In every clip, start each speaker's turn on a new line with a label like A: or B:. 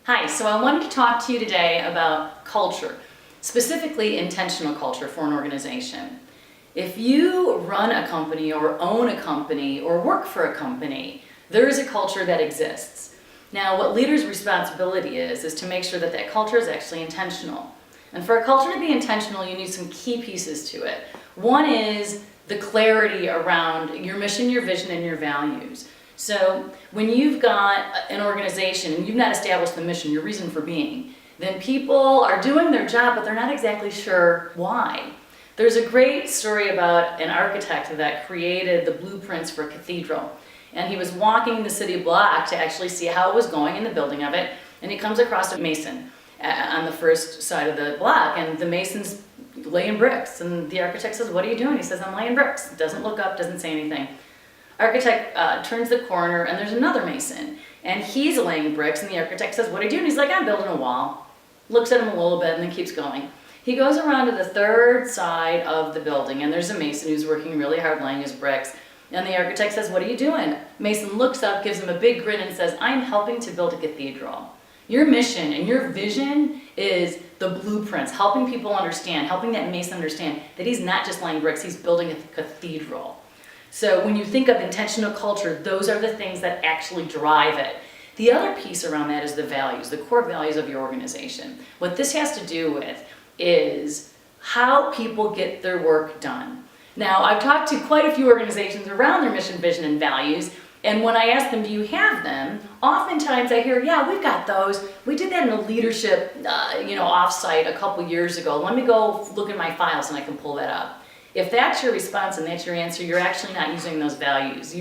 A: Hi, so I wanted to talk to you today about culture, specifically intentional culture for an organization. If you run a company or own a company or work for a company, there is a culture that exists. Now, what leaders' responsibility is to make sure that that culture is actually intentional. And for a culture to be intentional, you need some key pieces to it. One is the clarity around your mission, your vision, and your values. So when you've got an organization and you've not established the mission, your reason for being, then people are doing their job, but they're not exactly sure why. There's a great story about an architect that created the blueprints for a cathedral. And he was walking the city block to actually see how it was going in the building of it. And he comes across a mason on the first side of the block. And the mason's laying bricks. And the architect says, "What are you doing?" He says, "I'm laying bricks." Doesn't look up, doesn't say anything. Architect turns the corner and there's another mason. And he's laying bricks and the architect says, "What are you doing?" He's like, "I'm building a wall." Looks at him a little bit and then keeps going. He goes around to the third side of the building and there's a mason who's working really hard laying his bricks. And the architect says, "What are you doing?" Mason looks up, gives him a big grin and says, "I'm helping to build a cathedral." Your mission and your vision is the blueprints, helping people understand, helping that mason understand that he's not just laying bricks, he's building a cathedral. So when you think of intentional culture, those are the things that actually drive it. The other piece around that is the values, the core values of your organization. What this has to do with is how people get their work done. Now, I've talked to quite a few organizations around their mission, vision, and values, and when I ask them, "Do you have them?" oftentimes I hear, "Yeah, we've got those. We did that in a leadership offsite a couple years ago. Let me go look in my files and I can pull that up." If that's your response and that's your answer, you're actually not using those values.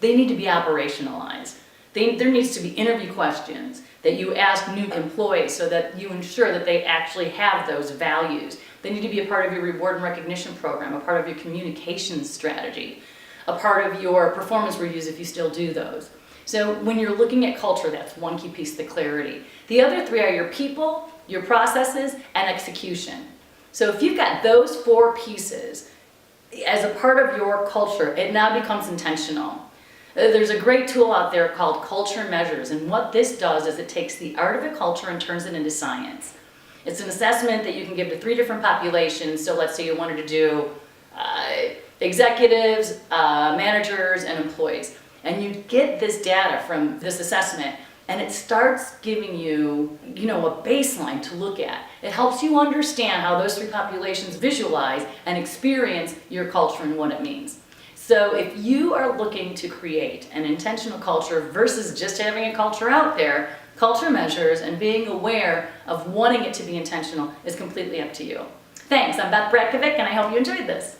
A: They need to be operationalized. There needs to be interview questions that you ask new employees so that you ensure that they actually have those values. They need to be a part of your reward and recognition program, a part of your communications strategy, a part of your performance reviews if you still do those. So when you're looking at culture, that's one key piece, the clarity. The other three are your people, your processes, and execution. So if you've got those four pieces as a part of your culture, it now becomes intentional. There's a great tool out there called Culture Measures, and what this does is it takes the art of a culture and turns it into science. It's an assessment that you can give to 3 different populations. So let's say you wanted to do executives, managers, and employees. And you get this data from this assessment, and it starts giving you, a baseline to look at. It helps you understand how those 3 populations visualize and experience your culture and what it means. So if you are looking to create an intentional culture versus just having a culture out there, Culture Measures and being aware of wanting it to be intentional is completely up to you. Thanks, I'm Beth Bratkovic, and I hope you enjoyed this.